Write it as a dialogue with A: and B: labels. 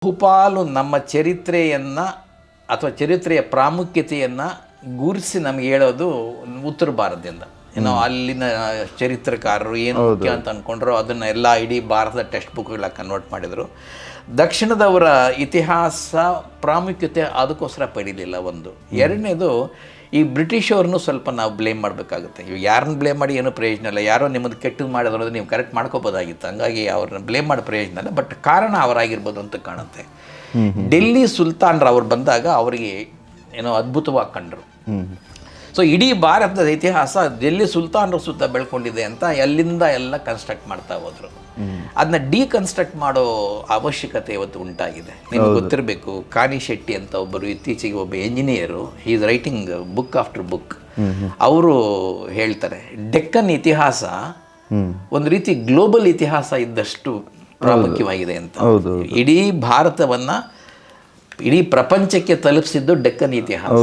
A: ಬಹುಪಾಲು ನಮ್ಮ ಚರಿತ್ರೆಯನ್ನು ಅಥವಾ ಚರಿತ್ರೆಯ ಪ್ರಾಮುಖ್ಯತೆಯನ್ನು ಗುರುಸಿ ನಮಗೆ ಹೇಳೋದು ಉತ್ತರ ಭಾರತದಿಂದ. ಅಲ್ಲಿನ ಚರಿತ್ರಕಾರರು ಏನು ಮುಖ್ಯ ಅಂತ ಅಂದ್ಕೊಂಡ್ರು ಅದನ್ನು ಎಲ್ಲ ಇಡೀ ಭಾರತದ ಟೆಕ್ಸ್ಟ್ ಬುಕ್ಗಳ ಕನ್ವರ್ಟ್ ಮಾಡಿದರು. ದಕ್ಷಿಣದವರ ಇತಿಹಾಸ ಪ್ರಾಮುಖ್ಯತೆ ಅದಕ್ಕೋಸ್ಕರ ಪಡೀಲಿಲ್ಲ. ಒಂದು. ಎರಡನೇದು, ಈ ಬ್ರಿಟಿಷವ್ರನ್ನೂ ಸ್ವಲ್ಪ ನಾವು ಬ್ಲೇಮ್ ಮಾಡಬೇಕಾಗುತ್ತೆ. ಇವಾಗ ಯಾರನ್ನ ಬ್ಲೇಮ್ ಮಾಡಿ ಏನೂ ಪ್ರಯೋಜನ ಇಲ್ಲ. ಯಾರೋ ನಿಮ್ಮದು ಕೆಟ್ಟದ್ದು ಮಾಡೋದ್ರಲ್ಲಿ ನೀವು ಕರೆಕ್ಟ್ ಮಾಡ್ಕೋಬೋದಾಗಿತ್ತು. ಹಂಗಾಗಿ ಅವ್ರನ್ನ ಬ್ಲೇಮ್ ಮಾಡಿ ಪ್ರಯೋಜನ ಇಲ್ಲ. ಬಟ್ ಕಾರಣ ಅವರಾಗಿರ್ಬೋದು ಅಂತ ಕಾಣುತ್ತೆ. ಡೆಲ್ಲಿ ಸುಲ್ತಾನ್ರು ಅವ್ರು ಬಂದಾಗ ಅವರಿಗೆ ಅದ್ಭುತವಾಗಿ ಕಂಡರು. ಸೊ ಇಡೀ ಭಾರತದ ಇತಿಹಾಸ ಡೆಲ್ಲಿ ಸುಲ್ತಾನ್ರ ಸುತ್ತ ಬೆಳ್ಕೊಂಡಿದೆ ಅಂತ ಅಲ್ಲಿಂದ ಎಲ್ಲ ಕನ್ಸ್ಟ್ರಕ್ಟ್ ಮಾಡ್ತಾ ಹೋದರು. ಅದನ್ನ ಡಿಕನ್ಸ್ಟ್ರಕ್ಟ್ ಮಾಡೋ ಅವಶ್ಯಕತೆ ಇವತ್ತು ಉಂಟಾಗಿದೆ. ನಿಮ್ಗೆ ಗೊತ್ತಿರಬೇಕು, ಕಾನಿ ಶೆಟ್ಟಿ ಅಂತ ಒಬ್ಬರು ಇತ್ತೀಚೆಗೆ ಒಬ್ಬ engineer, he is writing book after book. ಅವರು ಹೇಳ್ತಾರೆ, ಡೆಕ್ಕನ್ ಇತಿಹಾಸ ಒಂದು ರೀತಿ ಗ್ಲೋಬಲ್ ಇತಿಹಾಸ ಇದ್ದಷ್ಟು ಪ್ರಾಮುಖ್ಯವಾಗಿದೆ ಅಂತ. ಇಡೀ ಭಾರತವನ್ನು ಇಡೀ ಪ್ರಪಂಚಕ್ಕೆ ತಲುಪಿಸಿದ್ದು ಡೆಕ್ಕನ್ ಇತಿಹಾಸ.